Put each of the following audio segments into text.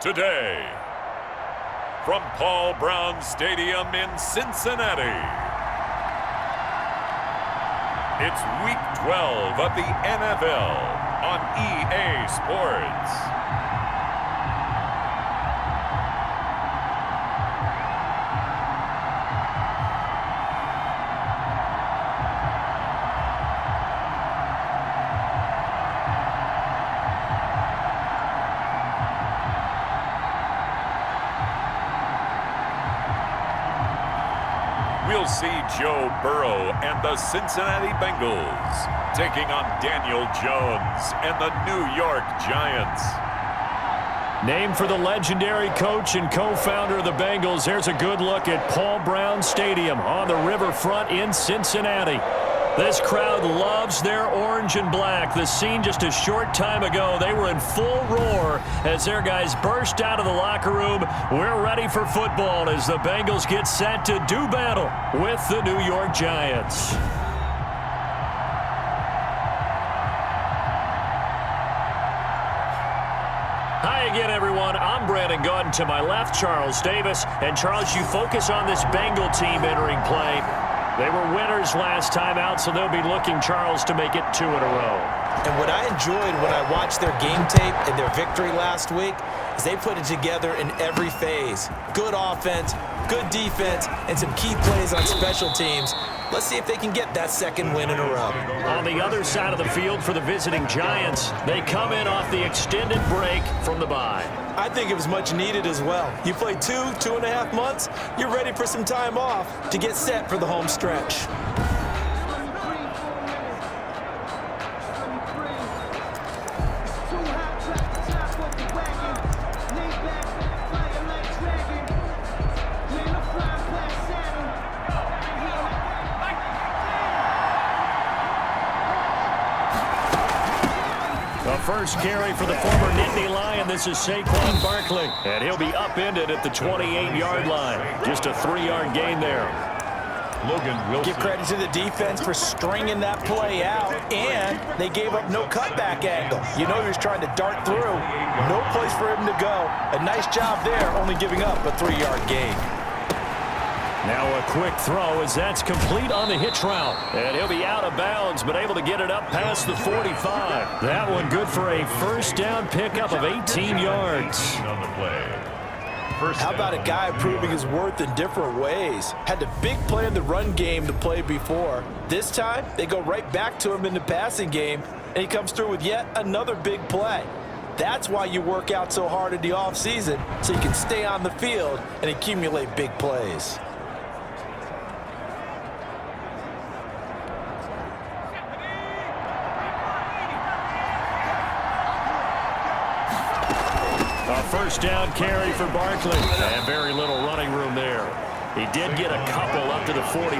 Today, from Paul Brown Stadium in Cincinnati, it's Week 12 of the NFL on EA Sports. We'll see Joe Burrow and the Cincinnati Bengals taking on Daniel Jones and the New York Giants. Named for the legendary coach and co-founder of the Bengals, here's a good look at Paul Brown Stadium on the riverfront in Cincinnati. This crowd loves their orange and black. The scene just a short time ago, they were in full roar as their guys burst out of the locker room. We're ready for football as the Bengals get set to do battle with the New York Giants. Hi again, everyone. I'm Brandon Gautin. To my left, Charles Davis. And Charles, you focus on this Bengal team entering play. They were winners last time out, so they'll be looking, Charles, to make it 2 in a row. And what I enjoyed when I watched their game tape and their victory last week is they put it together in every phase. Good offense, good defense, and some key plays on special teams. Let's see if they can get that second win in a row. On the other side of the field for the visiting Giants, they come in off the extended break from the bye. I think it was much needed as well. You play 2.5 months, you're ready for some time off to get set for the home stretch. First carry for the former Nittany Lion. This is Saquon Barkley, and he'll be upended at the 28-yard line. Just a 3-yard gain there. Logan Wilson. Give credit to the defense for stringing that play out, and they gave up no cutback angle. You know he was trying to dart through. No place for him to go. A nice job there, only giving up a 3-yard gain. Now a quick throw as that's complete on the hitch route. And he'll be out of bounds, but able to get it up past the 45. That one good for a first down pickup of 18 yards. On the play. How about a guy proving his worth in different ways? Had the big play in the run game to play before. This time, they go right back to him in the passing game, and he comes through with yet another big play. That's why you work out so hard in the offseason, so you can stay on the field and accumulate big plays. A first down carry for Barkley. And very little running room there. He did get a couple up to the 49.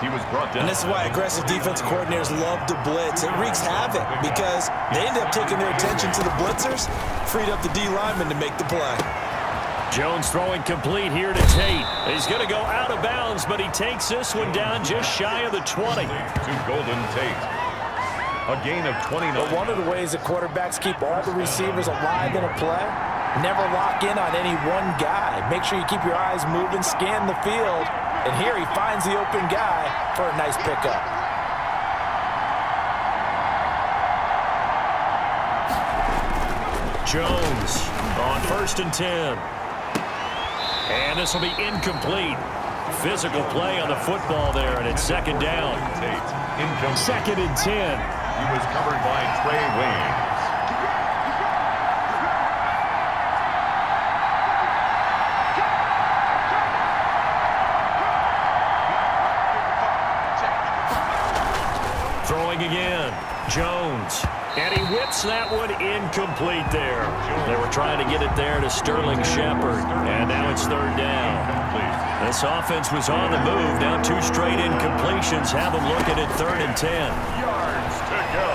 He was brought down. And this is why aggressive defense coordinators love to blitz. It wreaks havoc because they end up taking their attention to the blitzers, freed up the D lineman to make the play. Jones throwing complete here to Tate. He's going to go out of bounds, but he takes this one down just shy of the 20. To Golden Tate. A gain of 29. But one of the ways that quarterbacks keep all the receivers alive in a play, never lock in on any one guy. Make sure you keep your eyes moving, scan the field. And here he finds the open guy for a nice pickup. Jones on 1st and 10. And this will be incomplete. Physical play on the football there, and it's 2nd down. Tate, 2nd and 10. He was covered by Trey Waynes. Throwing again. Jones. And he whips that one incomplete there. They were trying to get it there to Sterling Shepard. And now it's 3rd down. This offense was on the move. Now 2 straight incompletions have them looking at 3rd and 10. Yards to go.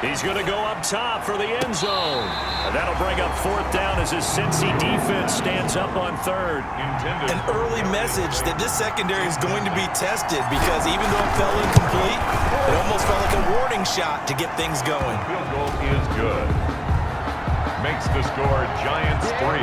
He's going to go up top for the end zone. And that'll bring up fourth down as his Cincy defense stands up on third. An early message that this secondary is going to be tested because even though it fell incomplete, it almost felt like a warning shot to get things going. Field goal is good. Makes the score Giants 3.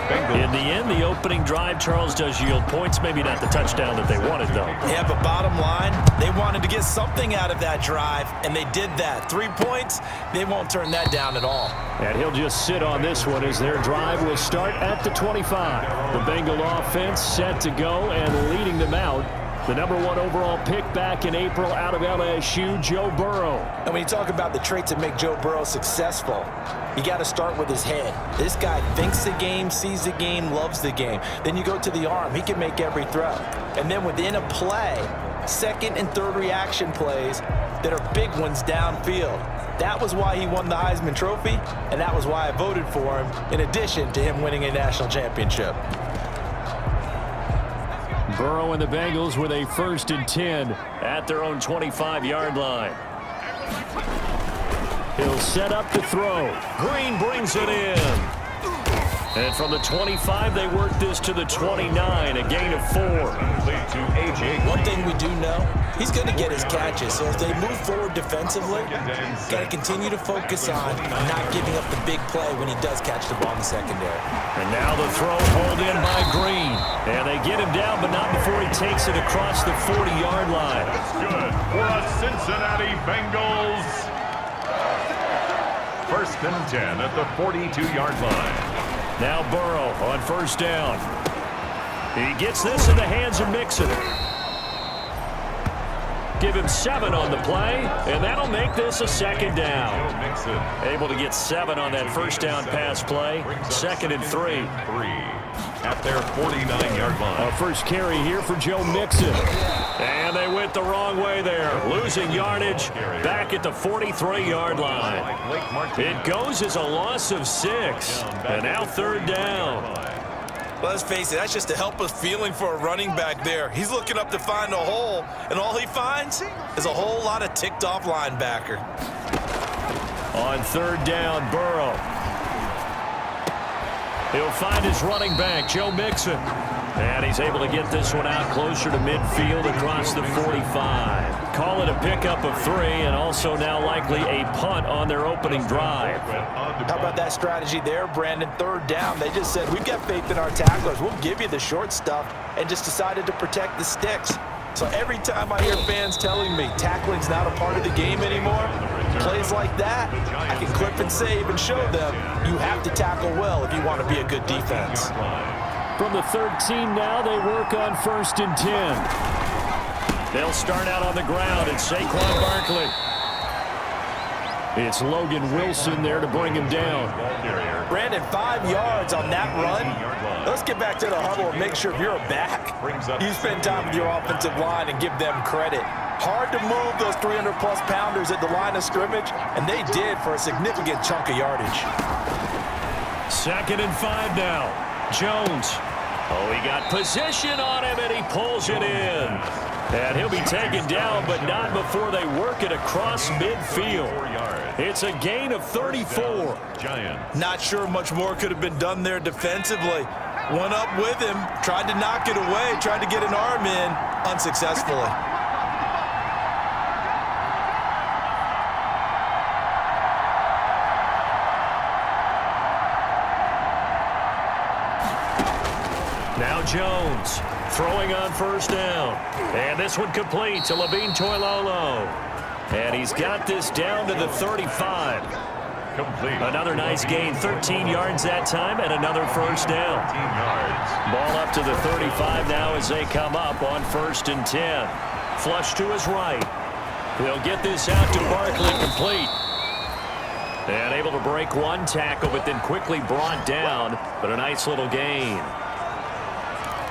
Bengals. In the end, the opening drive, Charles, does yield points. Maybe not the touchdown that they wanted, though. Yeah, but bottom line, they wanted to get something out of that drive, and they did that. 3 points, they won't turn that down at all. And he'll just sit on this one as their drive will start at the 25. The Bengal offense set to go and leading them out. The #1 overall pick back in April out of LSU, Joe Burrow. And when you talk about the traits that make Joe Burrow successful, you got to start with his head. This guy thinks the game, sees the game, loves the game. Then you go to the arm. He can make every throw. And then within a play, second and third reaction plays that are big ones downfield. That was why he won the Heisman Trophy, and that was why I voted for him, in addition to him winning a national championship. Burrow and the Bengals with a 1st and 10 at their own 25-yard line. He'll set up to throw. Green brings it in. And from the 25, they work this to the 29, a gain of 4. One thing we do know, he's going to get his catches. So as they move forward defensively, got to continue to focus on not giving up the big play when he does catch the ball in the secondary. And now the throw pulled in by Green. And they get him down, but not before he takes it across the 40-yard line. That's good for a Cincinnati Bengals. 1st and 10 at the 42-yard line. Now Burrow on 1st down. He gets this in the hands of Mixon. Give him 7 on the play, and that'll make this a 2nd down. Able to get 7 on that 1st down pass play. 2nd and 3. At their 49-yard line. A first carry here for Joe Mixon. And they went the wrong way there. Losing yardage back at the 43-yard line. It goes as a loss of 6. And now 3rd down. Let's face it, that's just a helpless feeling for a running back there. He's looking up to find a hole, and all he finds is a whole lot of ticked-off linebacker. On 3rd down, Burrow. He'll find his running back, Joe Mixon. And he's able to get this one out closer to midfield across the 45. Call it a pickup of 3, and also now likely a punt on their opening drive. How about that strategy there, Brandon? 3rd down, they just said, we've got faith in our tacklers. We'll give you the short stuff, and just decided to protect the sticks. So every time I hear fans telling me tackling's not a part of the game anymore, plays like that, I can clip and save and show them you have to tackle well if you want to be a good defense. From the 13 now, they work on 1st and 10. They'll start out on the ground at Saquon Barkley. It's Logan Wilson there to bring him down. Brandon, 5 yards on that run. Let's get back to the huddle and make sure you're back. You spend time with your offensive line and give them credit. Hard to move those 300-plus pounders at the line of scrimmage, and they did for a significant chunk of yardage. 2nd and 5 now. Jones. Oh, he got position on him, and he pulls it in. And he'll be taken down, but not before they work it across midfield. It's a gain of 34. Not sure much more could have been done there defensively. Went up with him, tried to knock it away, tried to get an arm in, unsuccessfully. Now Jones throwing on 1st down. And this one complete to Levine Toilolo. And he's got this down to the 35. Complete. Another nice gain, 13 yards that time, and another 1st down. 13 yards. Ball up to the 35 now as they come up on 1st and 10. Flush to his right. He'll get this out to Barkley, complete. And able to break one tackle, but then quickly brought down. But a nice little gain.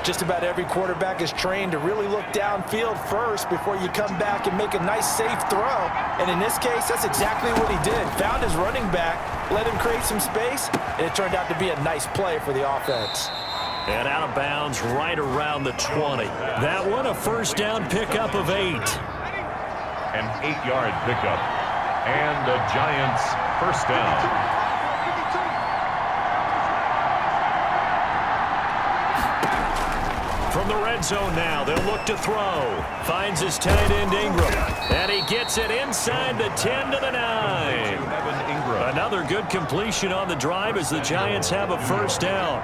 Just about every quarterback is trained to really look downfield first before you come back and make a nice, safe throw. And in this case, that's exactly what he did. Found his running back, let him create some space, and it turned out to be a nice play for the offense. And out of bounds right around the 20. That one a 1st down pickup of 8. An 8-yard pickup. And the Giants first down. From the red zone now, they'll look to throw. Finds his tight end Ingram. And he gets it inside the 10 to the 9. Another good completion on the drive as the Giants have a first down.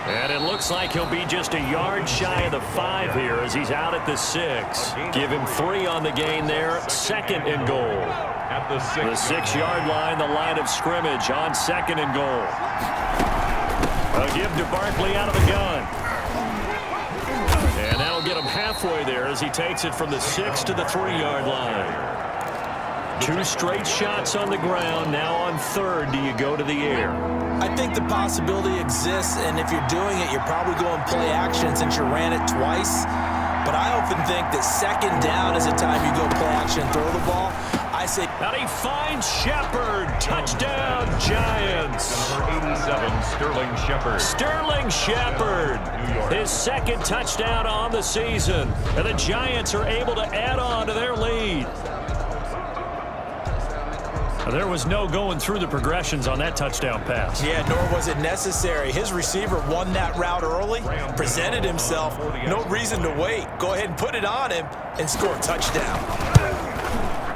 And it looks like he'll be just a yard shy of the 5 here as he's out at the 6. Give him 3 on the gain there. 2nd and goal. At the 6-yard line, the line of scrimmage on 2nd and goal. A give to Barkley out of the gun. And that'll get him halfway there as he takes it from the 6 to the 3-yard line. 2 straight shots on the ground. Now on 3rd, do you go to the air? I think the possibility exists, and if you're doing it, you're probably going play action since you ran it twice. But I often think that 2nd down is a time you go play action, throw the ball. I say, and he finds Shepard. Touchdown, Giants. Number 87, Sterling Shepard. Sterling Shepard. His 2nd touchdown on the season. And the Giants are able to add on to their lead. There was no going through the progressions on that touchdown pass. Yeah, nor was it necessary. His receiver won that route early, presented himself. No reason to wait. Go ahead and put it on him and score a touchdown.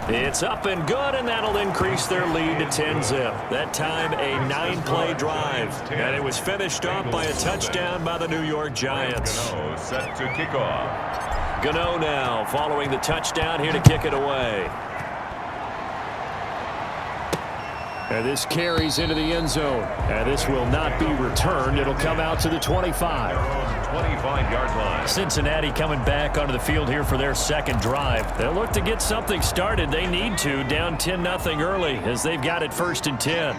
It's up and good, and that'll increase their lead to 10-zip. That time, a 9-play drive. And it was finished off by a touchdown by the New York Giants. Set to kick off. Gano now following the touchdown here to kick it away. And this carries into the end zone. And this will not be returned. It'll come out to the 25. 25-yard line. Cincinnati coming back onto the field here for their 2nd drive. They'll look to get something started. They need to, down 10-0 early as they've got it 1st and 10.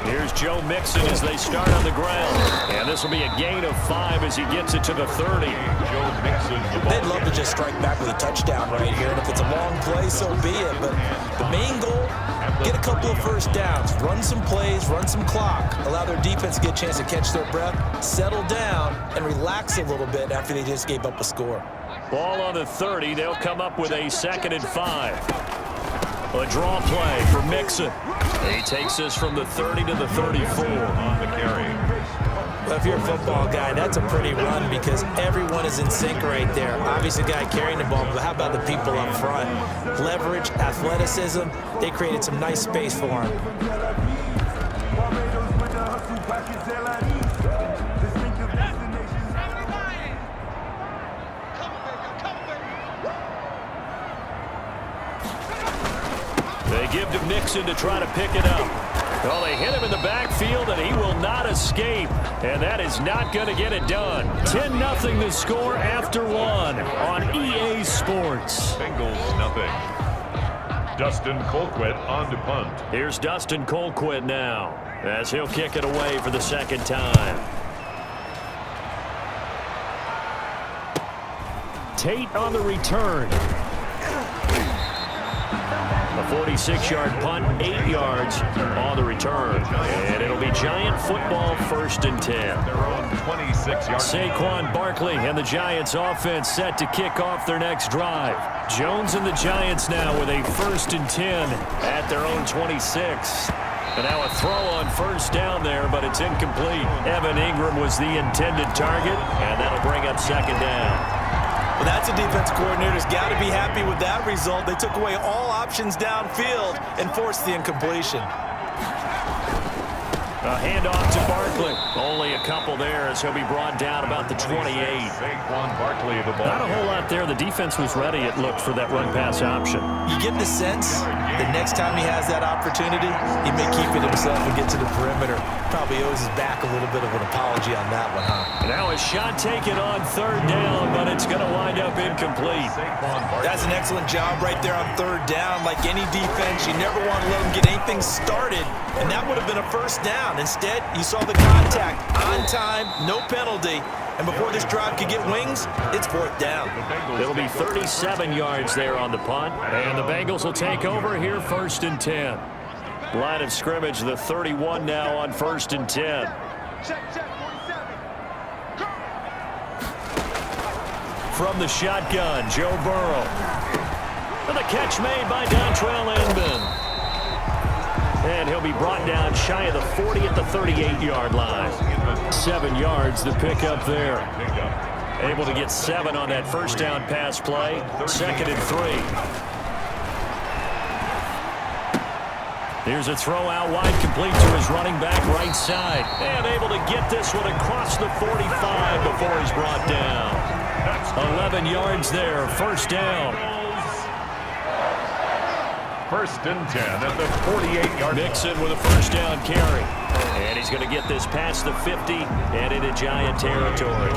Here's Joe Mixon as they start on the ground. And this will be a gain of 5 as he gets it to the 30. Joe Mixon. They'd love to just strike back with a touchdown right here. And if it's a long play, so be it. But the main goal, get a couple of first downs. Run some plays, run some clock. Allow their defense to get a chance to catch their breath, settle down, and relax a little bit after they just gave up a score. Ball on the 30. They'll come up with a 2nd and 5. A draw play for Mixon. He takes us from the 30 to the 34 on the carry. Well, if you're a football guy, that's a pretty run because everyone is in sync right there. Obviously, the guy carrying the ball, but how about the people up front? Leverage, athleticism, they created some nice space for him. They give to Mixon to try to pick it up. Well, they hit him in the backfield, and he will not escape. And that is not going to get it done. 10-0 the score after 1 on EA Sports. Bengals nothing. Dustin Colquitt on to punt. Here's Dustin Colquitt now as he'll kick it away for the 2nd time. Tate on the return. A 46-yard punt, 8 yards on the return. And it'll be Giant football 1st and 10. Their own 26-yard. Saquon Barkley and the Giants offense set to kick off their next drive. Jones and the Giants now with a 1st and 10 at their own 26. And now a throw on 1st down there, but it's incomplete. Evan Ingram was the intended target, and that'll bring up 2nd down. Well, that's a defensive coordinator's got to be happy with that result. They took away all options downfield and forced the incompletion. A handoff to Barkley. Only a couple there as he'll be brought down about the 28. Saquon Barkley, the ball. Not a whole lot there. The defense was ready, it looked, for that run-pass option. You get the sense that next time he has that opportunity, he may keep it himself and get to the perimeter. Probably owes his back a little bit of an apology on that one, huh? Now a shot taken on 3rd down, but it's going to wind up incomplete. That's an excellent job right there on 3rd down. Like any defense, you never want to let them get anything started, and that would have been a 1st down. Instead, you saw the contact on time, no penalty, and before this drive could get wings, it's 4th down. It'll be 37 yards there on the punt, and the Bengals will take over here 1st and 10. Line of scrimmage, the 31 now on 1st and 10. From the shotgun, Joe Burrow. And the catch made by Dontrell Inman. And he'll be brought down shy of the 40 at the 38-yard line. 7 yards the pickup there. Able to get 7 on that first down pass play. 2nd and 3. Here's a throw out wide, complete to his running back right side. And able to get this one across the 45 before he's brought down. 11 yards there, first down. 1st and 10 at the 48-yard line. Mixon with a first down carry. And he's going to get this past the 50 and into Giant territory.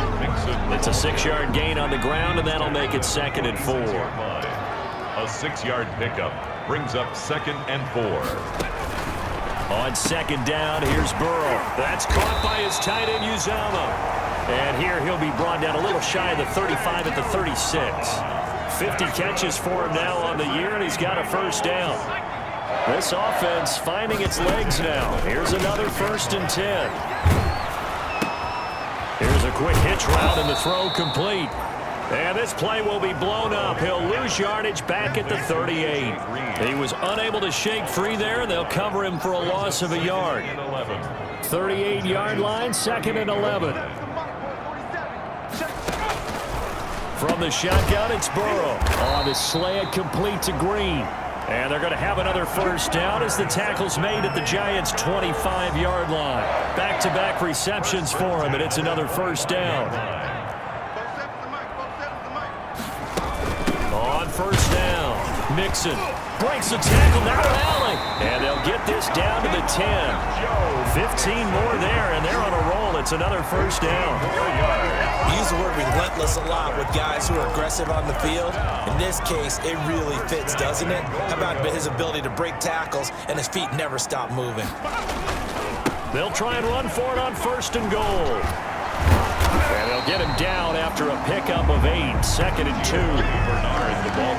It's a 6-yard gain on the ground, and that'll make it 2nd and 4. A 6-yard pickup brings up 2nd and 4. On 2nd down, here's Burrow. That's caught by his tight end, Uzama. And here he'll be brought down a little shy of the 35 at the 36. 50 catches for him now on the year, and he's got a first down. This offense finding its legs now. Here's another 1st and 10. Here's a quick hitch route, and the throw complete. And this play will be blown up. He'll lose yardage back at the 38. He was unable to shake free there, and they'll cover him for a loss of a yard. 38-yard line, 2nd and 11. From the shotgun, it's Burrow. On the slant, complete to Green. And they're going to have another first down as the tackle's made at the Giants' 25-yard line. Back-to-back receptions for him, and it's another first down. On first down, Mixon breaks the tackle, now to Allen. And they'll get this down to the 10. 15 more there, and they're on a roll. It's another first down. We use the word relentless a lot with guys who are aggressive on the field. In this case, it really fits, doesn't it? How about his ability to break tackles and his feet never stop moving? They'll try and run for it on 1st and goal. And they'll get him down after a pickup of 8. 2nd and 2.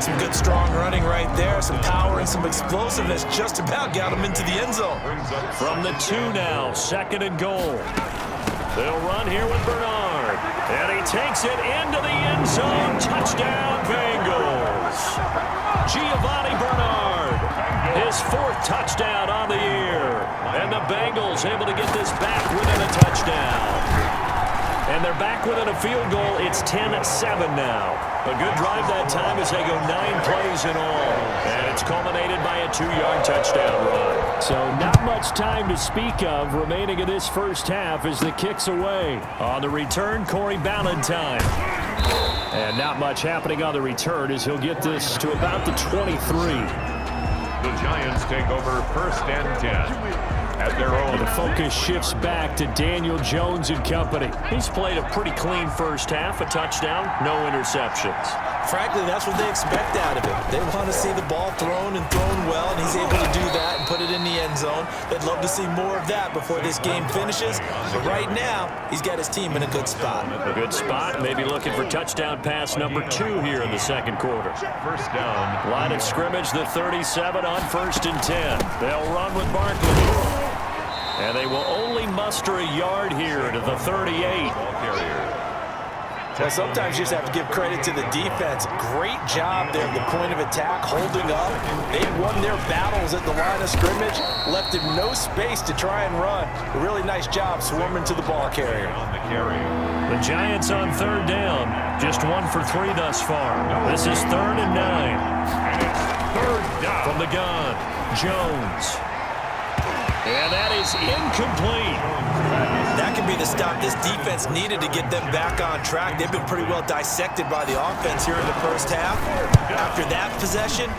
Some good strong running right there. Some power and some explosiveness just about got him into the end zone. From the 2 now, 2nd and goal. They'll run here with Bernard. And he takes it into the end zone. Touchdown, Bengals. Giovanni Bernard. His 4th touchdown on the year. And the Bengals able to get this back within a touchdown. And they're back within a field goal. It's 10-7 now. A good drive that time as they go 9 plays in all. And it's culminated by a 2-yard touchdown run. So not much time to speak of remaining in this first half as the kick's away. On the return, Corey Ballantyne. And not much happening on the return as he'll get this to about the 23. The Giants take over 1st and 10. At their own. The focus shifts back to Daniel Jones and company. He's played a pretty clean first half, a touchdown, no interceptions. Frankly, that's what they expect out of him. They want to see the ball thrown and thrown well, and he's able to do that and put it in the end zone. They'd love to see more of that before this game finishes. But right now, he's got his team in a good spot. A good spot, maybe looking for touchdown pass number 2 here in the 2nd quarter. First down. Line of scrimmage, the 37 on 1st and 10. They'll run with Barkley. And they will only muster a yard here to the 38. Well, sometimes you just have to give credit to the defense. Great job there at the point of attack, holding up. They won their battles at the line of scrimmage, left him no space to try and run. A really nice job swarming to the ball carrier. The Giants on 3rd down, just 1 for 3 thus far. This is 3rd and 9. And it's 3rd down. From the gun, Jones. And that is incomplete. That could be the stop this defense needed to get them back on track. They've been pretty well dissected by the offense here in the first half. After that possession,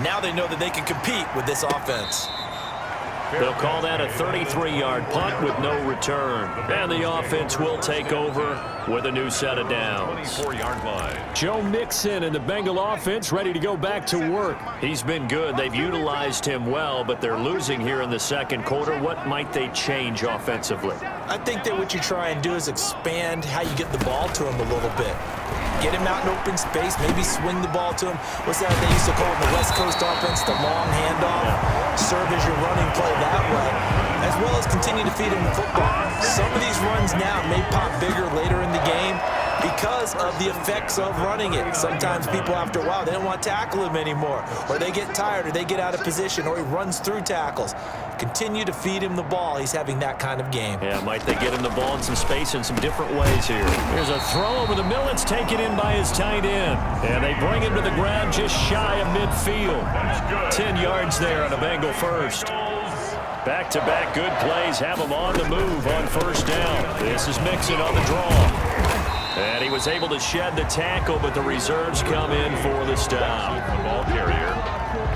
now they know that they can compete with this offense. They'll call that a 33-yard punt with no return. And the offense will take over with a new set of downs. 24-yard line. Joe Mixon and the Bengal offense ready to go back to work. He's been good. They've utilized him well, but they're losing here in the 2nd quarter. What might they change offensively? I think that what you try and do is expand how you get the ball to him a little bit. get him out in open space, maybe swing the ball to him. What's that they used to call in the West Coast offense, the long handoff? Serve as your running play that way, as well as continue to feed him the football. Some of these runs now may pop bigger later in the game because of the effects of running it. Sometimes people, after a while, they don't want to tackle him anymore, or they get tired, or they get out of position, or he runs through tackles. Continue to feed him the ball. He's having that kind of game. Yeah, might they get him the ball in some space in some different ways here. Here's a throw over the middle. It's taken in by his tight end. And they bring him to the ground just shy of midfield. 10 yards there on a Bengal first. Back-to-back good plays have him on the move on first down. This is Mixon on the draw. And he was able to shed the tackle, but the reserves come in for the stop. The ball carrier.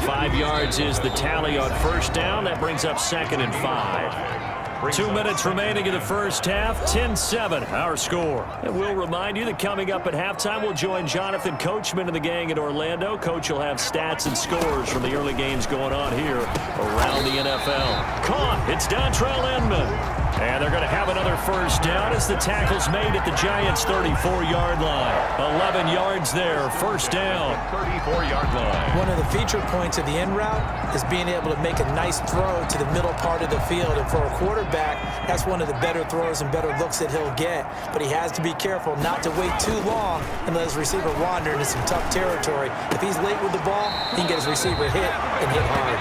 5 yards is the tally on first down. That brings up 2nd and 5. 2 minutes remaining in the first half. 10-7, our score. And we'll remind you that coming up at halftime, we'll join Jonathan Coachman and the gang in Orlando. Coach will have stats and scores from the early games going on here around the NFL. Caught. It's Dontrell Inman. And they're going to have another first down as the tackle's made at the Giants' 34-yard line. 11 yards there, first down. 34-yard line. One of the feature points of the in route is being able to make a nice throw to the middle part of the field. And for a quarterback, that's one of the better throws and better looks that he'll get. But he has to be careful not to wait too long and let his receiver wander into some tough territory. If he's late with the ball, he can get his receiver hit and hit hard.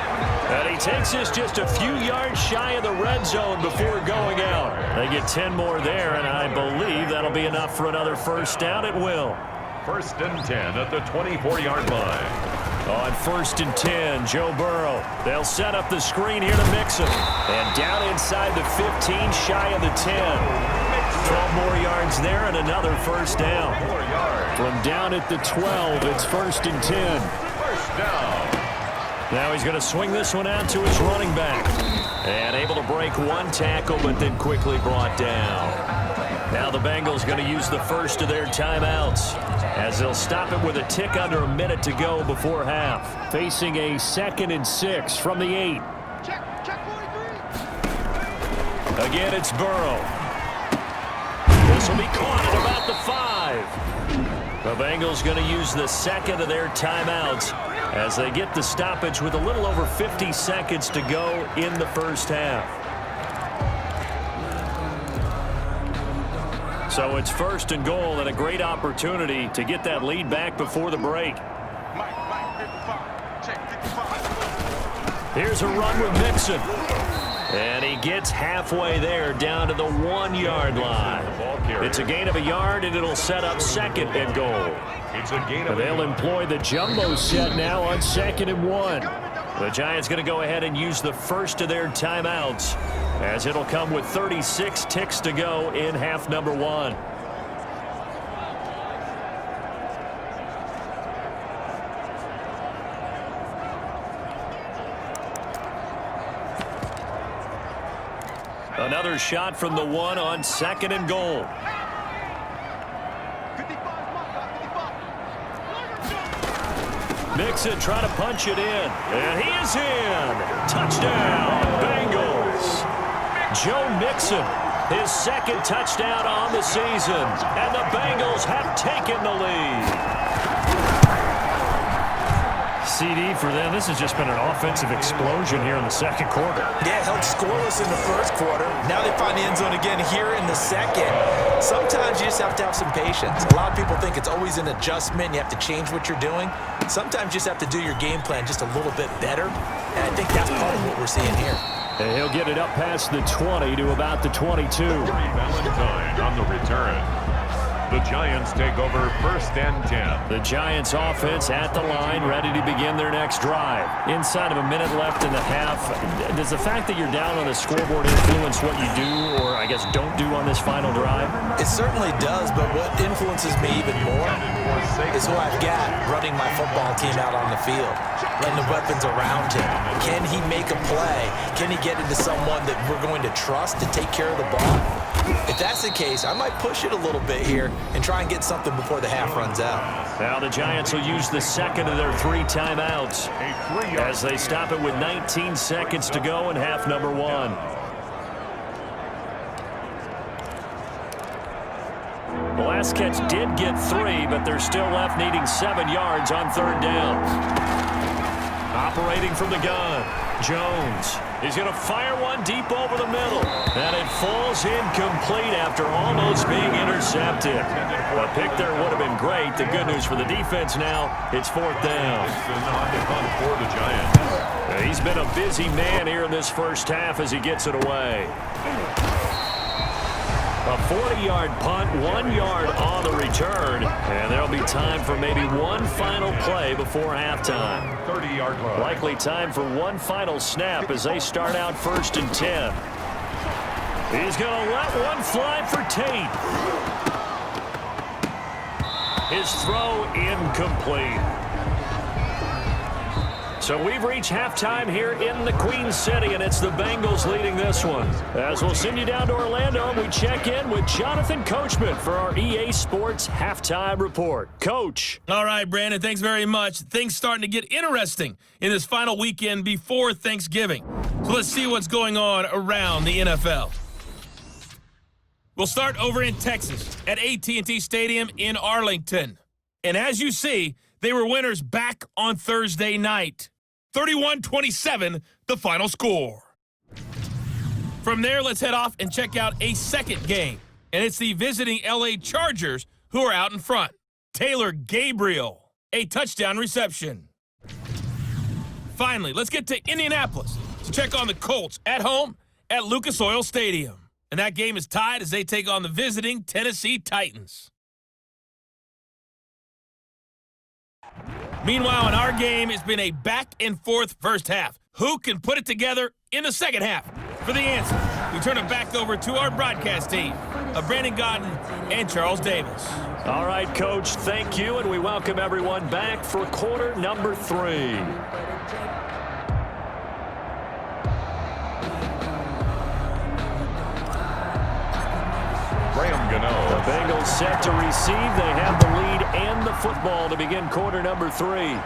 And he takes us just a few yards shy of the red zone before going out. They get 10 more there, and I believe that'll be enough for another first down. It will. 1st and 10 at the 24-yard line. On 1st and 10, Joe Burrow. They'll set up the screen here to Mixon. And down inside the 15, shy of the 10. 12 more yards there and another first down. 4 yards. From down at the 12, it's 1st and 10. First down. Now he's going to swing this one out to his running back. And able to break one tackle, but then quickly brought down. Now the Bengals going to use the first of their timeouts, as they'll stop it with a tick under a minute to go before half. Facing a 2nd and 6 from the 8. Check 43. Again, it's Burrow. This will be caught at about the 5. The Bengals going to use the second of their timeouts as they get the stoppage with a little over 50 seconds to go in the first half. So it's 1st and goal and a great opportunity to get that lead back before the break. Here's a run with Mixon. And he gets halfway there down to the 1-yard line. It's a gain of a yard, and it'll set up 2nd and goal. It's a gain of They'll employ the jumbo set now on 2nd and 1. The Giants going to go ahead and use the first of their timeouts, as it'll come with 36 ticks to go in half number 1. Another shot from the 1 on 2nd and goal. Mixon trying to punch it in, and he is in. Touchdown, Bengals. Joe Mixon, his 2nd touchdown on the season, and the Bengals have taken the lead. CD for them. This has just been an offensive explosion here in the 2nd quarter. Yeah, held scoreless in the 1st quarter. Now they find the end zone again here in the 2nd. Sometimes you just have to have some patience. A lot of people think it's always an adjustment. You have to change what you're doing. Sometimes you just have to do your game plan just a little bit better. And I think that's part of what we're seeing here. And he'll get it up past the 20 to about the 22. Valentine on the return. The Giants take over 1st and 10. The Giants offense at the line, ready to begin their next drive. Inside of a minute left in the half, does the fact that you're down on the scoreboard influence what you do, or I guess don't do on this final drive? It certainly does, but what influences me even more is who I've got running my football team out on the field, and the weapons around him. Can he make a play? Can he get into someone that we're going to trust to take care of the ball? If that's the case, I might push it a little bit here and try and get something before the half runs out. Now the Giants will use the 2nd of their 3 timeouts as they stop it with 19 seconds to go in half number 1. The last catch did get 3, but they're still left needing 7 yards on 3rd down. Operating from the gun, Jones. He's going to fire one deep over the middle. And it falls incomplete after almost being intercepted. A pick there would have been great. The good news for the defense now, it's 4th down. For the Giants. He's been a busy man here in this first half as he gets it away. A 40-yard punt, 1 yard on the return, and there'll be time for maybe one final play before halftime. 30-yard line. Likely time for one final snap as they start out 1st and 10. He's going to let one fly for Tate. His throw incomplete. So we've reached halftime here in the Queen City, and it's the Bengals leading this one. As we'll send you down to Orlando, we check in with Jonathan Coachman for our EA Sports Halftime Report. Coach. All right, Brandon, thanks very much. Things starting to get interesting in this final weekend before Thanksgiving. So let's see what's going on around the NFL. We'll start over in Texas at AT&T Stadium in Arlington. And as you see, they were winners back on Thursday night. 31-27, the final score. From there, let's head off and check out a second game. And it's the visiting LA Chargers who are out in front. Taylor Gabriel, a touchdown reception. Finally, let's get to Indianapolis to check on the Colts at home at Lucas Oil Stadium. And that game is tied as they take on the visiting Tennessee Titans. Meanwhile, in our game, it's been a back-and-forth first half. Who can put it together in the second half? For the answer, we turn it back over to our broadcast team of Brandon Godden and Charles Davis. All right, Coach, thank you, and we welcome everyone back for quarter number 3. The Bengals set to receive. They have the lead and the football to begin quarter number 3.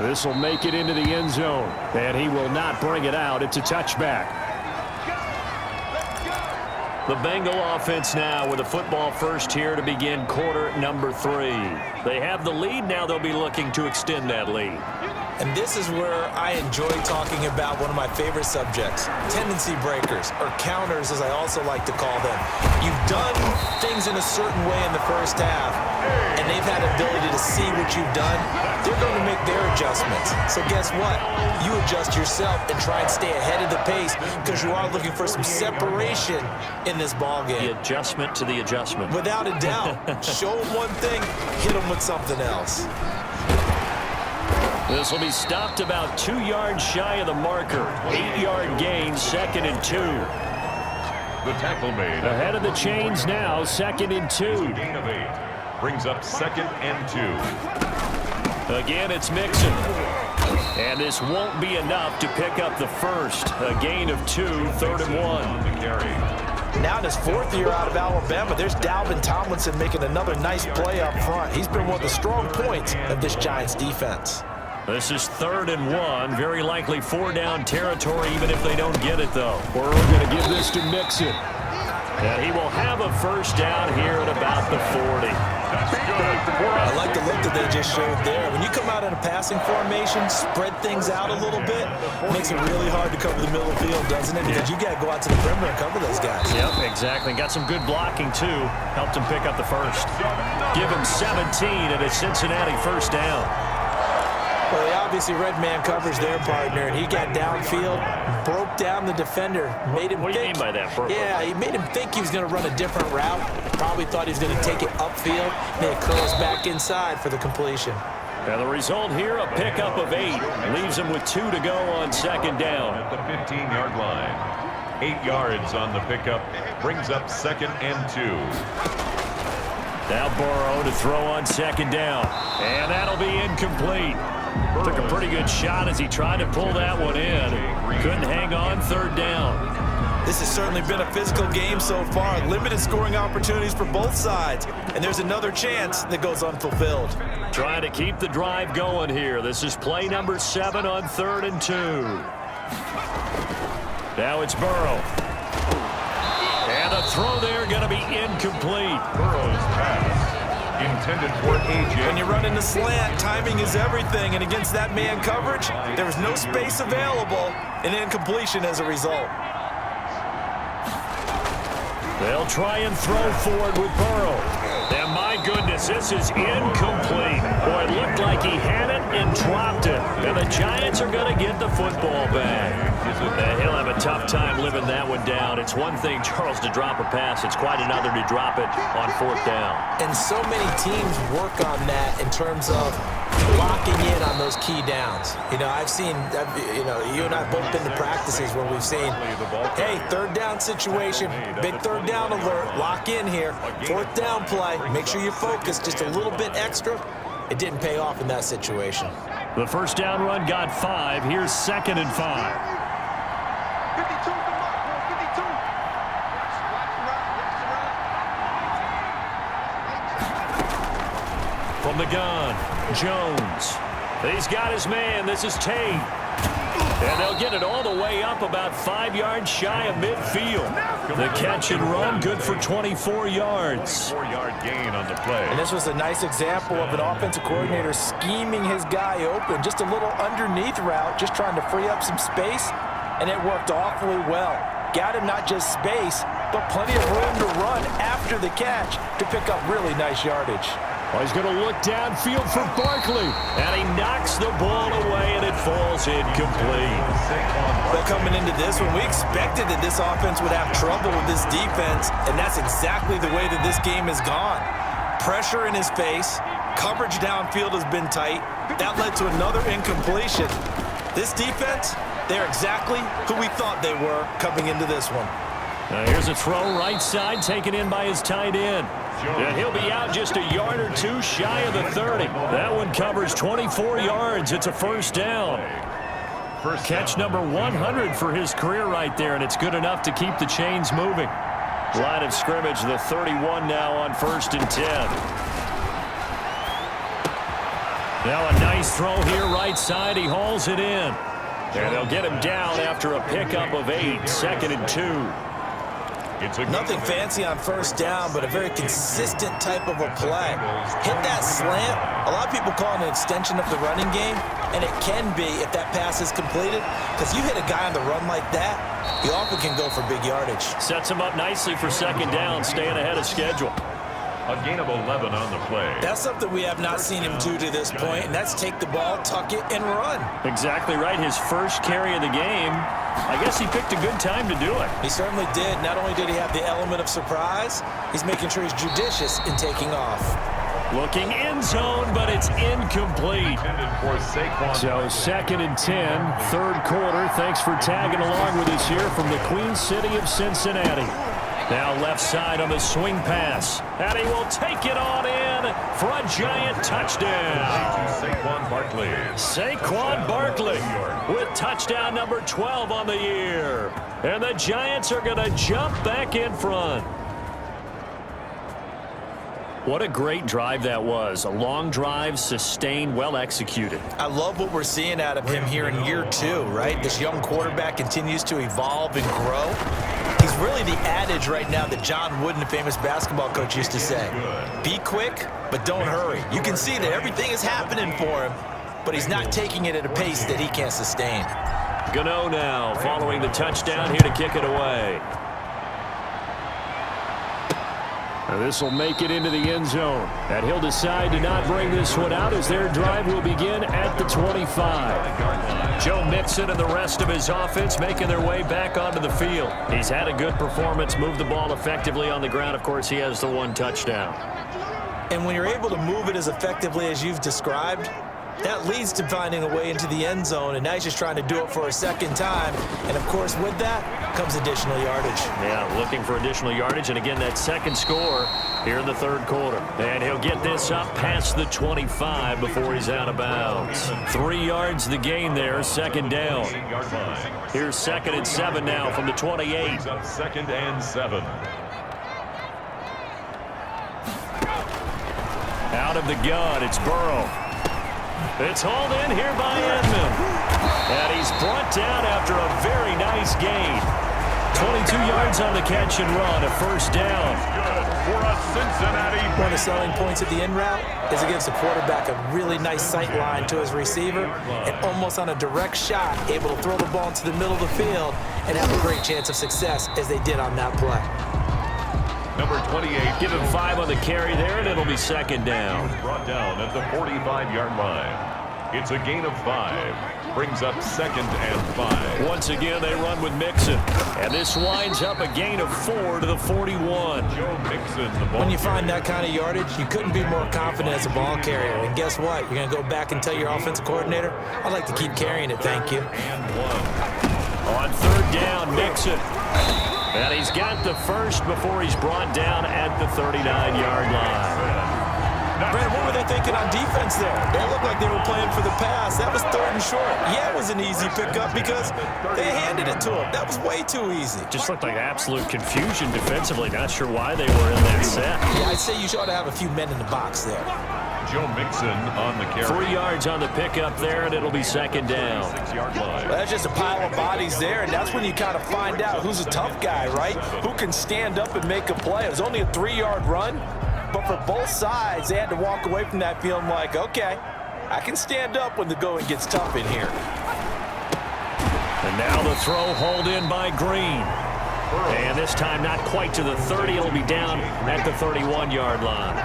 This will make it into the end zone, and he will not bring it out. It's a touchback. The Bengal offense now with a football first here to begin quarter number 3. They have the lead. Now they'll be looking to extend that lead. And this is where I enjoy talking about one of my favorite subjects, tendency breakers, or counters as I also like to call them. You've done things in a certain way in the first half, and they've had the ability to see what you've done. They're going to make their adjustments. So guess what? You adjust yourself and try and stay ahead of the pace because you are looking for some separation in this ballgame. The adjustment to the adjustment. Without a doubt. Show them one thing, hit them with something else. This will be stopped about 2 yards shy of the marker. 8-yard gain, 2nd and 2. The tackle made. Ahead of the chains now, 2nd and 2. Gain of 8. Brings up 2nd and 2. Again, it's Mixon. And this won't be enough to pick up the first. A gain of 2, 3rd and 1. The carry. Now in his 4th year out of Alabama, there's Dalvin Tomlinson making another nice play up front. He's been one of the strong points of this Giants defense. This is 3rd and 1. Very likely 4-down territory, even if they don't get it, though. We're going to give this to Mixon. And he will have a first down here at about the 40. I like the look that they just showed there. When you come out in a passing formation, spread things out a little bit, makes it really hard to cover the middle of the field, doesn't it? Because you got to go out to the perimeter and cover those guys. Yep, exactly. Got some good blocking, too. Helped him pick up the first. Give him 17 and a Cincinnati first down. Well, they obviously red man covers their partner, and he got downfield, broke down the defender, made him What do you think. mean by that, Burke? Yeah, he made him think he was going to run a different route. Probably thought he was going to take it upfield, then it curls back inside for the completion. And the result here, a pickup of 8. Leaves him with 2 to go on 2nd down. At the 15-yard line. 8 yards on the pickup. Brings up 2nd and 2. Now Burrow to throw on 2nd down. And that'll be incomplete. Took a pretty good shot as he tried to pull that one in. Couldn't hang on, 3rd down. This has certainly been a physical game so far. Limited scoring opportunities for both sides. And there's another chance that goes unfulfilled. Trying to keep the drive going here. This is play number 7 on 3rd and 2. Now it's Burrow. And a throw there are going to be incomplete. Burrow's pass intended for AJ. When you run in the slant, timing is everything, and against that man coverage, there was no space available, and incompletion as a result. They'll try and throw forward with Burrow. And my goodness, this is incomplete. Boy, it looked like he had it and dropped it. And the Giants are going to get the football back. He'll have a tough time living that one down. It's one thing, Charles, to drop a pass. It's quite another to drop it on 4th down. And so many teams work on that in terms of locking in on those key downs. You know, I've seen, you and I have both been to practices where we've seen, hey, 3rd down situation, big 3rd down alert, lock in here, 4th down play, make sure you focus just a little bit extra. It didn't pay off in that situation. The 1st down run got 5. Here's 2nd and 5. 52 to the mark, bro. 52. From the gun, Jones. He's got his man. This is Tate. And they'll get it all the way up about 5 yards shy of midfield. The catch and run, good for 24 yards. 4-yard gain on the play. And this was a nice example of an offensive coordinator scheming his guy open. Just a little underneath route, just trying to free up some space, and it worked awfully well. Got him not just space, but plenty of room to run after the catch to pick up really nice yardage. Well, he's going to look downfield for Barkley. And he knocks the ball away, and it falls incomplete. But coming into this one, we expected that this offense would have trouble with this defense, and that's exactly the way that this game has gone. Pressure in his face. Coverage downfield has been tight. That led to another incompletion. This defense, they're exactly who we thought they were coming into this one. Now here's a throw right side taken in by his tight end. And he'll be out just a yard or two shy of the 30. That one covers 24 yards. It's a 1st down. Catch number 100 for his career right there, and it's good enough to keep the chains moving. Line of scrimmage, the 31 now on 1st and 10. Now a nice throw here right side. He hauls it in. And they'll get him down after a pickup of 8. 2nd and 2. Nothing fancy on 1st down, but a very consistent type of a play. Hit that slant. A lot of people call it an extension of the running game, and it can be if that pass is completed, because you hit a guy on the run like that, he often can go for big yardage. Sets him up nicely for 2nd down, staying ahead of schedule. A gain of 11 on the play. That's something we have not seen him do to this point, and that's take the ball, tuck it, and run. Exactly right. His first carry of the game. I guess he picked a good time to do it. He certainly did. Not only did he have the element of surprise, he's making sure he's judicious in taking off. Looking end zone, but it's incomplete. So 2nd and 10, 3rd quarter. Thanks for tagging along with us here from the Queen City of Cincinnati. Now left side on the swing pass. And he will take it on in for a giant touchdown. Saquon Barkley. Saquon Barkley with touchdown number 12 on the year. And the Giants are going to jump back in front. What a great drive that was. A long drive, sustained, well executed. I love what we're seeing out of him here in year 2, right? This young quarterback continues to evolve and grow. He's really the adage right now that John Wooden, the famous basketball coach, used to say. Be quick, but don't hurry. You can see that everything is happening for him, but he's not taking it at a pace that he can't sustain. Gano now following the touchdown here to kick it away. And this will make it into the end zone. And he'll decide to not bring this one out as their drive will begin at the 25. Joe Mixon and the rest of his offense making their way back onto the field. He's had a good performance, moved the ball effectively on the ground. Of course, he has the 1 touchdown. And when you're able to move it as effectively as you've described, that leads to finding a way into the end zone, and now he's just trying to do it for a 2nd time. And, of course, with that comes additional yardage. Yeah, looking for additional yardage, and again, that 2nd score here in the 3rd quarter. And he'll get this up past the 25 before he's out of bounds. 3 yards the gain there, 2nd down. Here's 2nd and 7 now from the 28. 2nd and 7. Out of the gun, it's Burrow. It's hauled in here by Edmond. And he's brought down after a very nice gain. 22 yards on the catch and run, a first down. Good for a Cincinnati. One of the selling points of the in route is it gives the quarterback a really nice sight line to his receiver and almost on a direct shot, able to throw the ball into the middle of the field and have a great chance of success as they did on that play. Number 28. Give him 5 on the carry there, and it'll be second down. Brought down at the 45-yard line. It's a gain of 5. Brings up 2nd and 5. Once again, they run with Mixon. And this winds up a gain of 4 to the 41. Joe Mixon, the ball When you find carrier. that kind of yardage, you couldn't be more confident as a ball carrier. And guess what? You're going to go back and tell your offensive coordinator, I'd like to keep carrying it, thank you. And 1. On third down, Mixon. And he's got the first before he's brought down at the 39-yard line. Brad, what were they thinking on defense there? They looked like they were playing for the pass. That was 3rd and short. Yeah, it was an easy pickup because they handed it to him. That was way too easy. Just looked like absolute confusion defensively. Not sure why they were in that set. Yeah, I'd say you ought to have a few men in the box there. Joe Mixon on the carry. 3 yards on the pickup there, and it'll be second down. 6-yard line. Well, that's just a pile of bodies there, and that's when you kind of find out who's a tough guy, right? Who can stand up and make a play. It was only a 3-yard run, but for both sides, they had to walk away from that feeling like, okay, I can stand up when the going gets tough in here. And now the throw hauled in by Green. And this time not quite to the 30. It'll be down at the 31-yard line.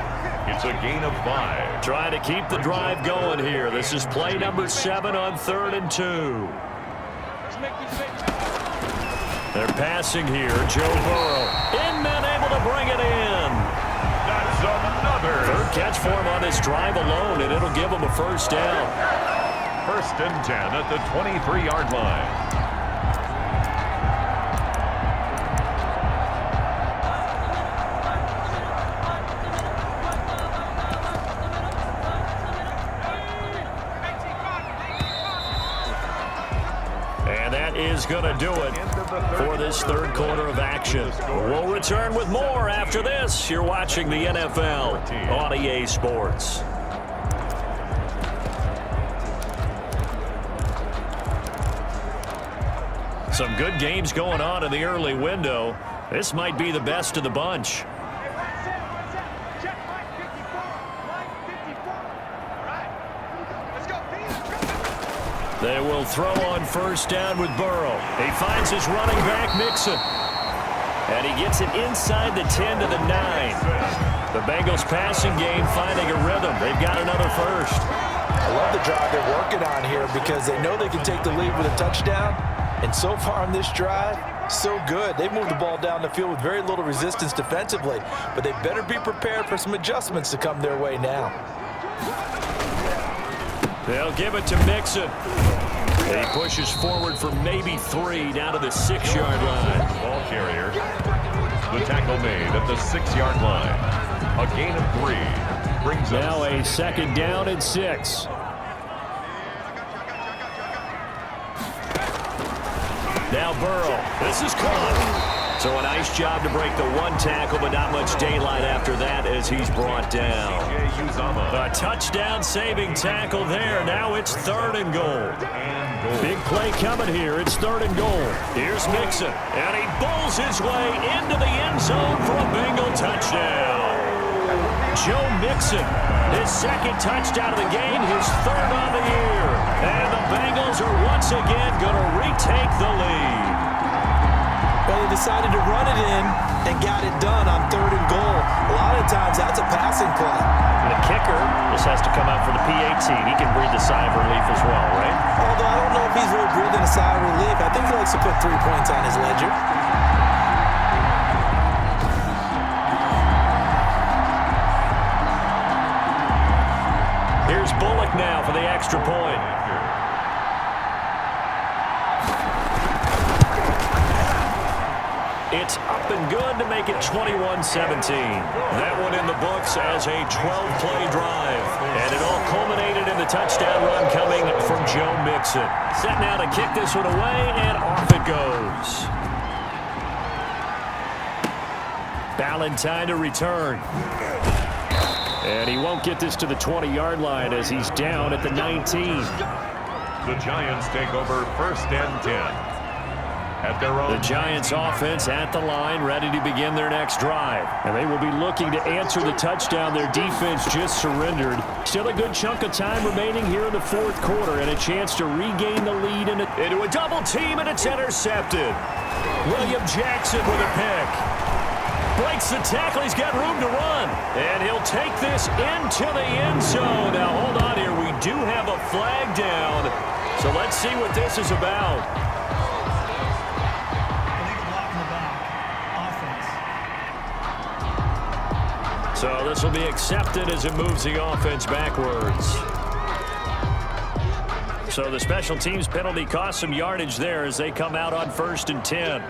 It's a gain of 5. Trying to keep the drive going here. This is play number 7 on 3rd and 2. They're passing here. Joe Burrow. In and able to bring it in. That's another. 3rd catch for him on this drive alone, and it'll give him a first down. 1st and 10 at the 23-yard line. Is going to do it for this 3rd quarter of action. We'll return with more after this. You're watching the NFL on EA Sports. Some good games going on in the early window. This might be the best of the bunch. They will throw on first down with Burrow. He finds his running back, Mixon. And he gets it inside the 10 to the 9. The Bengals passing game finding a rhythm. They've got another first. I love the drive they're working on here because they know they can take the lead with a touchdown. And so far on this drive, so good. They moved the ball down the field with very little resistance defensively. But they better be prepared for some adjustments to come their way now. They'll give it to Mixon. He pushes forward for maybe 3 down to the 6-yard line. Ball carrier. The tackle made at the 6-yard line. A gain of 3. Brings up now a 2nd down and 6. Now Burrow. This is caught. So a nice job to break the 1 tackle, but not much daylight after that as he's brought down. A touchdown-saving tackle there. Now it's 3rd and goal. Big play coming here. It's 3rd and goal. Here's Mixon, and he bowls his way into the end zone for a Bengal touchdown. Joe Mixon, his 2nd touchdown of the game, his 3rd on the year. And the Bengals are once again going to retake the lead. Well, they decided to run it in and got it done on 3rd and goal. A lot of times, that's a passing play. The kicker just has to come out for the PAT. He can breathe a sigh of relief as well, right? Although I don't know if he's really breathing a sigh of relief. I think he likes to put 3 points on his ledger. Here's Bullock now for the extra point. It's up and good to make it 21-17. That one in the books as a 12-play drive. And it all culminated in the touchdown run coming from Joe Mixon. Set now to kick this one away, and off it goes. Ballantyne to return. And he won't get this to the 20-yard line as he's down at the 19. The Giants take over 1st and 10. At their own. The Giants offense at the line, ready to begin their next drive. And they will be looking to answer the touchdown their defense just surrendered. Still a good chunk of time remaining here in the fourth quarter and a chance to regain the lead into a double team, and it's intercepted. William Jackson with a pick. Breaks the tackle. He's got room to run. And he'll take this into the end zone. Now, hold on here. We do have a flag down. So let's see what this is about. So this will be accepted as it moves the offense backwards. So the special teams penalty cost some yardage there as they come out on 1st and 10.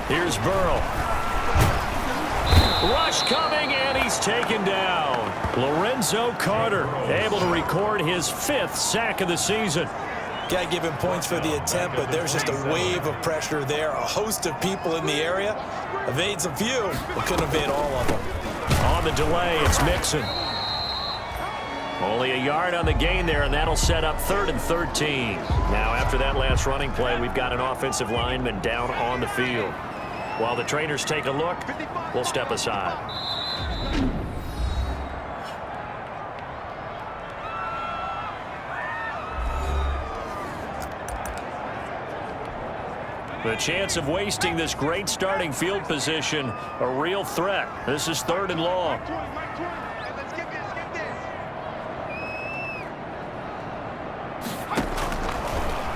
Here's Burrow. Rush coming, and he's taken down. Lorenzo Carter able to record his 5th sack of the season. Got to give him points for the attempt, but there's just a wave of pressure there. A host of people in the area. Evades a few, but couldn't evade all of them. On the delay, it's Mixon. Only a yard on the gain there, and that'll set up 3rd and 13. Now, after that last running play, we've got an offensive lineman down on the field. While the trainers take a look, we'll step aside. The chance of wasting this great starting field position, a real threat. This is 3rd and long.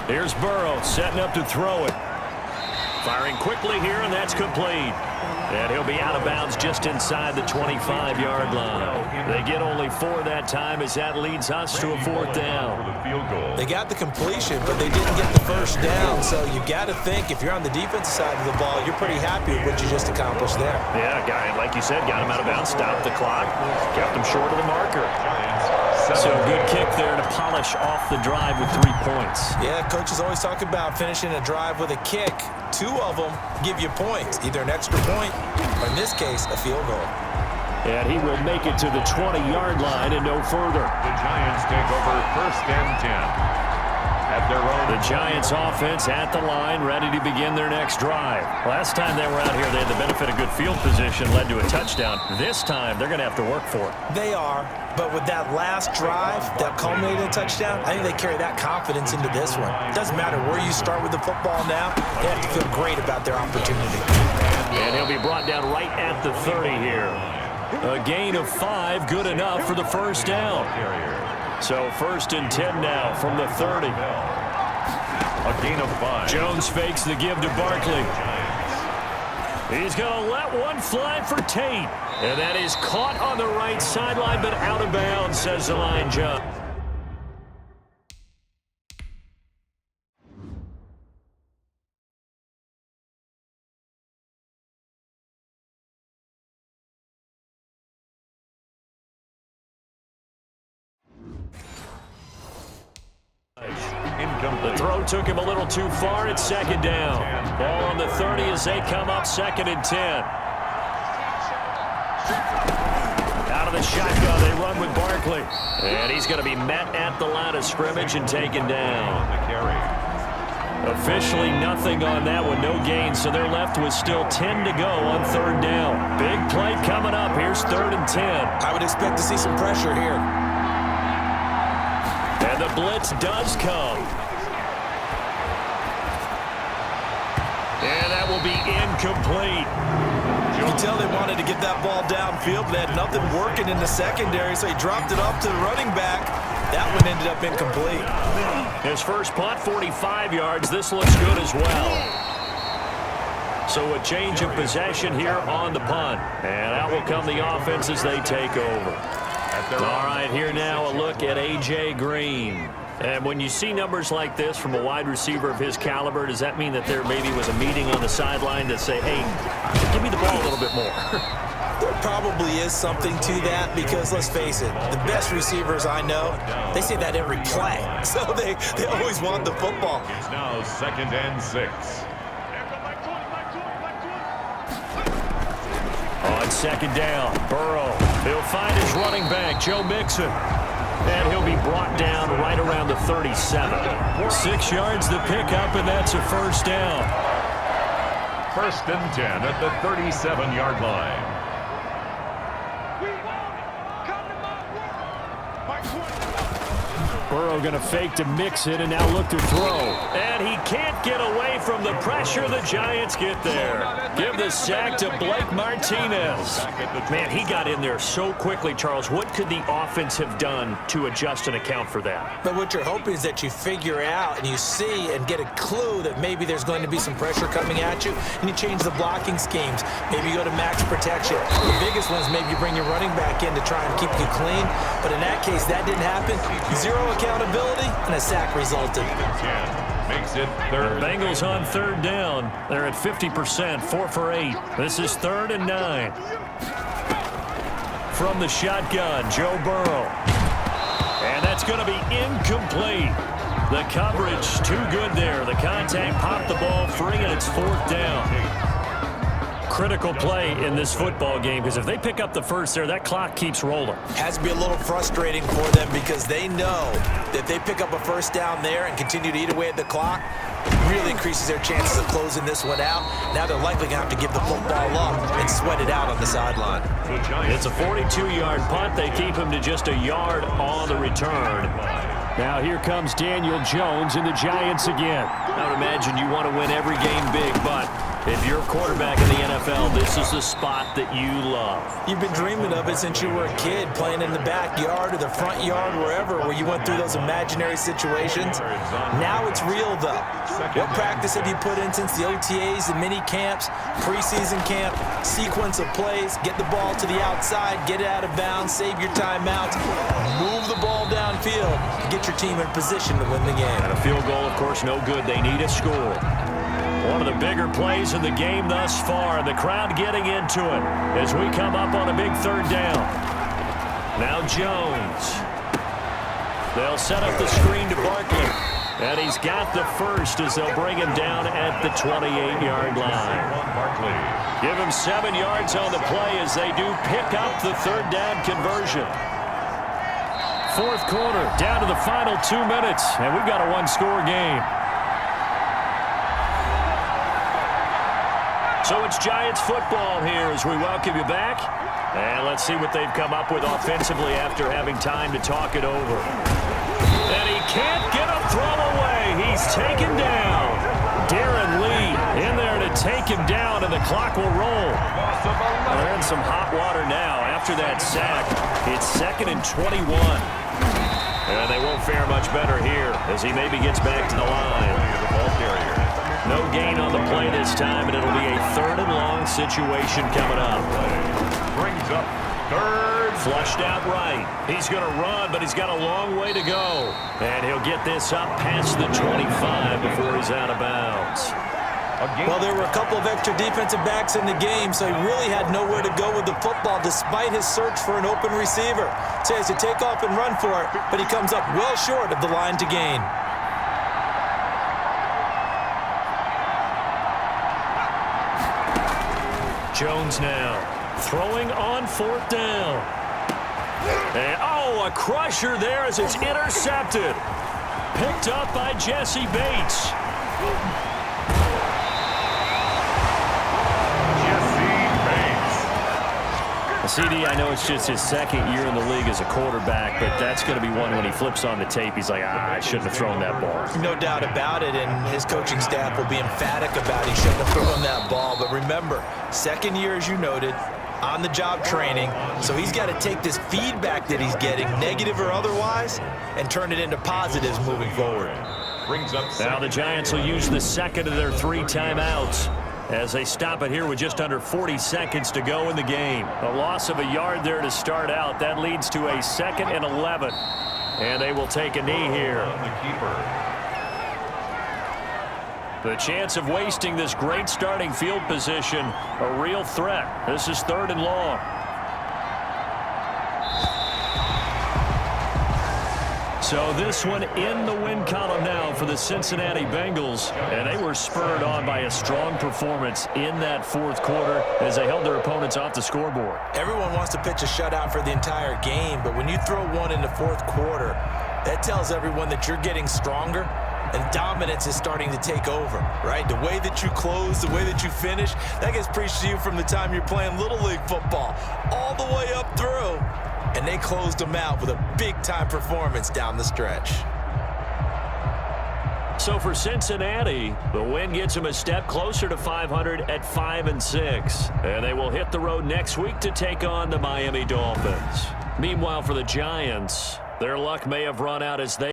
Here's Burrow setting up to throw it. Firing quickly here, and that's complete. And he'll be out of bounds just inside the 25-yard line. They get only 4 that time as that leads us to a 4th down. They got the completion, but they didn't get the first down. So you got to think if you're on the defensive side of the ball, you're pretty happy with what you just accomplished there. Yeah, guy, like you said, got him out of bounds, stopped the clock, kept him short of the marker. So good kick there to polish off the drive with 3 points. Yeah, coaches always talk about finishing a drive with a kick. 2 of them give you points, either an extra point or, in this case, a field goal. And he will make it to the 20-yard line and no further. The Giants take over 1st and 10. At their own. The Giants offense at the line, ready to begin their next drive. Last time they were out here, they had the benefit of good field position, led to a touchdown. This time, they're going to have to work for it. They are, but with that last drive that culminated in a touchdown, I think they carry that confidence into this one. It doesn't matter where you start with the football now, they have to feel great about their opportunity. And he'll be brought down right at the 30 here. A gain of 5, good enough for the first down. So 1st and 10 now from the 30. A gain of 5. Jones fakes the give to Barkley. He's going to let one fly for Tate. And that is caught on the right sideline, but out of bounds, says the line judge. The throw took him a little too far. It's 2nd down. Ball on the 30 as they come up 2nd and 10. Out of the shotgun, they run with Barkley. And he's going to be met at the line of scrimmage and taken down. Officially nothing on that one, no gain, so they're left with still 10 to go on 3rd down. Big play coming up. Here's 3rd and 10. I would expect to see some pressure here. And the blitz does come. And that will be incomplete. You can tell they wanted to get that ball downfield, but they had nothing working in the secondary, so he dropped it off to the running back. That one ended up incomplete. His first punt, 45 yards. This looks good as well. So a change of possession here on the punt. And out will come the offense as they take over. All right, here now a look at A.J. Green. And when you see numbers like this from a wide receiver of his caliber, does that mean that there maybe was a meeting on the sideline to say, hey, give me the ball a little bit more? There probably is something to that because, let's face it, the best receivers I know, they say that every play. So they always want the football. It's now 2nd and 6. On 2nd down, Burrow. He'll find his running back, Joe Mixon. And he'll be brought down right around the 37. 6 yards the pickup, and that's a first down. 1st and 10 at the 37-yard line. Burrow going to fake to mix it and now look to throw. And he can't get away from the pressure. The Giants get there. Give the sack to Blake Martinez. Man, he got in there so quickly, Charles. What could the offense have done to adjust and account for that? But what you're hoping is that you figure out and you see and get a clue that maybe there's going to be some pressure coming at you, and you change the blocking schemes. Maybe you go to max protection. The biggest one is maybe you bring your running back in to try and keep you clean. But in that case, that didn't happen. Zero accountability, and a sack resulted. Makes it The 3rd. Bengals on 3rd down. They're at 50%, 4 for 8. This is 3rd and 9. From the shotgun, Joe Burrow. And that's going to be incomplete. The coverage too good there. The contact popped the ball free, and it's 4th down. Critical play in this football game, because if they pick up the first there, that clock keeps rolling. Has to be a little frustrating for them because they know that if they pick up a first down there and continue to eat away at the clock, it really increases their chances of closing this one out. Now they're likely going to have to give the football up and sweat it out on the sideline. It's a 42-yard punt. They keep him to just a yard on the return. Now here comes Daniel Jones and the Giants again. I would imagine you want to win every game big, but if you're a quarterback in the NFL, this is the spot that you love. You've been dreaming of it since you were a kid, playing in the backyard or the front yard, wherever, where you went through those imaginary situations. Now it's real, though. What practice have you put in since the OTAs and mini camps, preseason camp, sequence of plays, get the ball to the outside, get it out of bounds, save your timeouts, move the ball downfield, get your team in position to win the game. And a field goal, of course, no good. They need a score. One of the bigger plays in the game thus far, and the crowd getting into it as we come up on a big 3rd down. Now Jones. They'll set up the screen to Barkley, and he's got the first as they'll bring him down at the 28-yard line. Give him 7 yards on the play as they do pick up the 3rd down conversion. 4th quarter, down to the final 2 minutes, and we've got a one-score game. So it's Giants football here as we welcome you back. And let's see what they've come up with offensively after having time to talk it over. And he can't get a throw away. He's taken down. Darren Lee in there to take him down, and the clock will roll. They're in some hot water now after that sack. It's 2nd and 21. And they won't fare much better here as he maybe gets back to the line. No gain on the play this time, and it'll be a 3rd and long situation coming up. Brings up 3rd. Flushed out right. He's going to run, but he's got a long way to go. And he'll get this up past the 25 before he's out of bounds. Well, there were a couple of extra defensive backs in the game, so he really had nowhere to go with the football despite his search for an open receiver. So he has to take off and run for it, but he comes up well short of the line to gain. Jones now throwing on 4th down. And, oh, a crusher there as it's intercepted. Picked up by Jesse Bates. CD, I know it's just his 2nd year in the league as a quarterback, but that's going to be one when he flips on the tape, he's like, I shouldn't have thrown that ball. No doubt about it, and his coaching staff will be emphatic about he shouldn't have thrown that ball. But remember, 2nd year, as you noted, on-the-job training, so he's got to take this feedback that he's getting, negative or otherwise, and turn it into positives moving forward. Now the Giants will use the 2nd of their 3 timeouts as they stop it here with just under 40 seconds to go in the game. A loss of a yard there to start out. That leads to a 2nd and 11. And they will take a knee here. The chance of wasting this great starting field position, a real threat. This is 3rd and long. So this one in the win column now for the the Cincinnati Bengals, and they were spurred on by a strong performance in that fourth quarter as they held their opponents off the scoreboard. Everyone wants to pitch a shutout for the entire game, but when you throw one in the fourth quarter, that tells everyone that you're getting stronger and dominance is starting to take over, right? The way that you close, the way that you finish, that gets preached to you from the time you're playing Little League football all the way up through. And they closed them out with a big-time performance down the stretch. So for Cincinnati, the win gets them a step closer to 500 at 5-6. And they will hit the road next week to take on the Miami Dolphins. Meanwhile, for the Giants, their luck may have run out as they